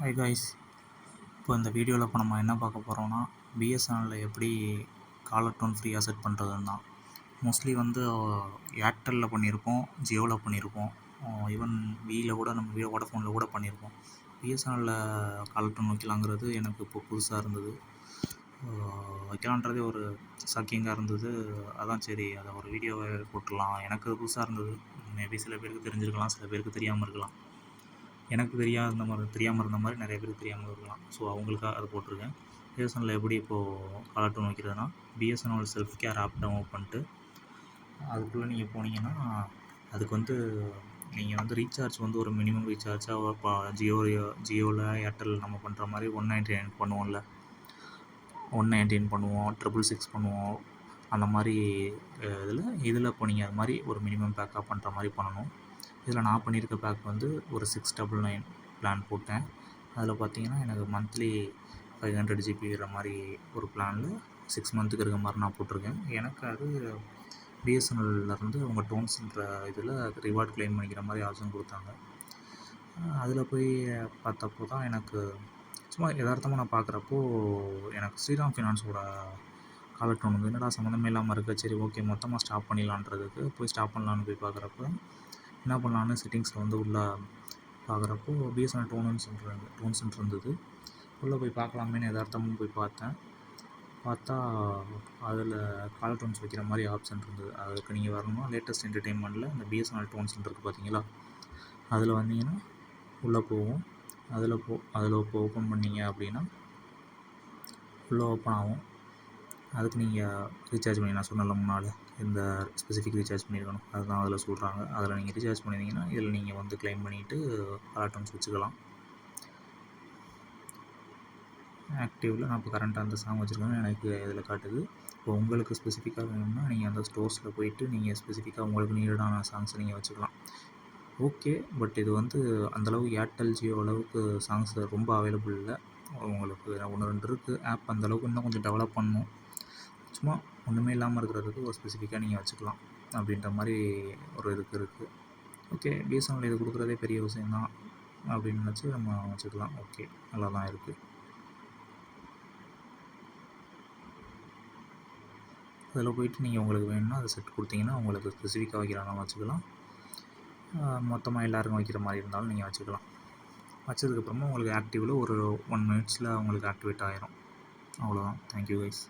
Hi guys. இப்போ இந்த வீடியோவில் நம்ம என்ன பார்க்க போகிறோம்னா, பிஎஸ்என்எல்லில் எப்படி காலர் டோன் ஃப்ரீயாக செட் பண்ணுறதுன்னு தான். மோஸ்ட்லி ஏர்டெல்லில் பண்ணியிருப்போம், ஜியோவில் பண்ணியிருப்போம், ஈவன் வியில் கூட நம்ம வோடஃபோனில் கூட பண்ணியிருப்போம். பிஎஸ்என்எல்லில் காலர் டோன் வைக்கலாங்கிறது எனக்கு இப்போ புதுசாக இருந்தது. வைக்கலான்றதே ஒரு ஷாக்கிங்காக இருந்தது. அதான் சரி அதை ஒரு வீடியோவை போட்டுடலாம். எனக்கு புதுசாக இருந்தது. மேபி சில பேருக்கு தெரிஞ்சிருக்கலாம், சில பேருக்கு தெரியாமல் இருக்கலாம். எனக்கு தெரியாமல் இருந்த மாதிரி நிறைய பேருக்கு தெரியாமல் இருக்கலாம். ஸோ அவங்களுக்காக அதை போட்டிருக்கேன். பிஎஸ்என்எல்லில் எப்படி இப்போது காலர் டோன் வைக்கிறதுனா, BSNL self care app download பண்ணிட்டு அதுக்குள்ளே நீங்கள் போனீங்கன்னா, அதுக்கு நீங்கள் ரீசார்ஜ் ஒரு மினிமம் ரீசார்ஜாக இப்போ ஜியோவில் ஏர்டெல் நம்ம பண்ணுற மாதிரி 199 பண்ணுவோம்ல, 199 பண்ணுவோம், 666 பண்ணுவோம். அந்த மாதிரி இதில் இப்போ நீங்கள் அது மாதிரி ஒரு மினிமம் பேக்கப் பண்ணுற மாதிரி பண்ணணும். இதில் நான் பண்ணியிருக்க பேக் ஒரு 699 பிளான் போட்டேன். அதில் பார்த்தீங்கன்னா எனக்கு மந்த்லி 500 GB வர மாதிரி ஒரு பிளானில் 6 மந்த்துக்கு இருக்க மாதிரி நான் போட்டிருக்கேன். எனக்கு அது பிஎஸ்என்எல்லேருந்து அவங்க டோன்ஸ்ன்ற இதில் ரிவார்ட் கிளைம் பண்ணிக்கிற மாதிரி ஆப்ஷன் கொடுத்தாங்க. அதில் போய் பார்த்தப்போ தான் எனக்கு சும்மா யதார்த்தமாக நான் பார்க்குறப்போ எனக்கு ஸ்ரீராம் ஃபினான்ஸோட காலர் டோன் என்னடா சம்மந்தமே இல்லாமல் இருக்குது. சரி ஓகே, மொத்தமாக ஸ்டாப் பண்ணிடலான்றதுக்கு போய் ஸ்டாப் பண்ணலான்னு போய் பார்க்குறப்ப என்ன பண்ணலான்னு செட்டிங்ஸில் உள்ளே பார்க்குறப்போ பிஎஸ்என்எல் டோன்ஸ்ன்னு இருந்தது. உள்ளே போய் பார்க்கலாமேன்னு யதார்த்தமாக போய் பார்த்தா அதில் காலர் டோன்ஸ் வைக்கிற மாதிரி ஆப்ஷன் இருந்தது. அதுக்கு நீங்கள் வரணும்னா லேட்டஸ்ட் என்டர்டெயின்மெண்ட்டில் இந்த பிஎஸ்என்எல் டோன்ஸ்ன்னு இருக்குது பார்த்தீங்களா, அதில் வந்தீங்கன்னா உள்ளே போவோம். அதில் இப்போ ஓப்பன் பண்ணிங்க அப்படின்னா உள்ளே ஓப்பன் ஆகும். அதுக்கு நீங்கள் ரீசார்ஜ் பண்ணி, நான் சொன்னல முன்னால் இந்த ஸ்பெசிஃபிக் ரீசார்ஜ் பண்ணியிருக்கணும், அதுதான் அதில் சொல்கிறாங்க. அதில் நீங்கள் ரீசார்ஜ் பண்ணியிருந்தீங்கன்னா இதில் நீங்கள் கிளைம் பண்ணிவிட்டு காலர் டோன்ஸ் வச்சுக்கலாம். ஆக்டிவில் நான் இப்போ கரண்ட்டாக அந்த சாங் வச்சுருக்கேன், எனக்கு இதில் காட்டுது. இப்போ உங்களுக்கு ஸ்பெசிஃபிக்காக வேணும்னா நீங்கள் அந்த ஸ்டோர்ஸில் போயிட்டு நீங்கள் ஸ்பெசிஃபிக்காக உங்களுக்கு நீடான சாங்ஸை நீங்கள் வச்சுக்கலாம். ஓகே, பட் இது அந்தளவுக்கு ஏர்டெல் ஜியோ அளவுக்கு சாங்ஸ் ரொம்ப அவைலபிள் இல்லை. உங்களுக்கு 1-2 இருக்குது ஆப். அந்தளவுக்கு இன்னும் கொஞ்சம் டெவலப் பண்ணணும். சும்மா ஒன்றுமே இல்லாமல் இருக்கிறதுக்கு ஒரு ஸ்பெசிஃபிக்காக நீங்கள் வச்சுக்கலாம் அப்படின்ற மாதிரி ஒரு இருக்குது. ஓகே, பிஎஸ்என்எல் இது கொடுக்குறதே பெரிய விஷயந்தான் அப்படின்னு நினச்சி நம்ம வச்சுக்கலாம். ஓகே, நல்லா தான் இருக்குது. அதில் போய்ட்டு நீங்கள் உங்களுக்கு வேணும்னா அதை செட் கொடுத்தீங்கன்னா உங்களுக்கு ஸ்பெசிஃபிக்காக வைக்கிறாங்க வச்சுக்கலாம். மொத்தமாக எல்லாருக்கும் வைக்கிற மாதிரி இருந்தாலும் நீங்கள் வச்சுக்கலாம். வச்சதுக்கப்புறமா உங்களுக்கு ஆக்டிவில் ஒரு 1 minutes உங்களுக்கு ஆக்டிவேட் ஆகிரும். அவ்வளோதான். Thank you guys.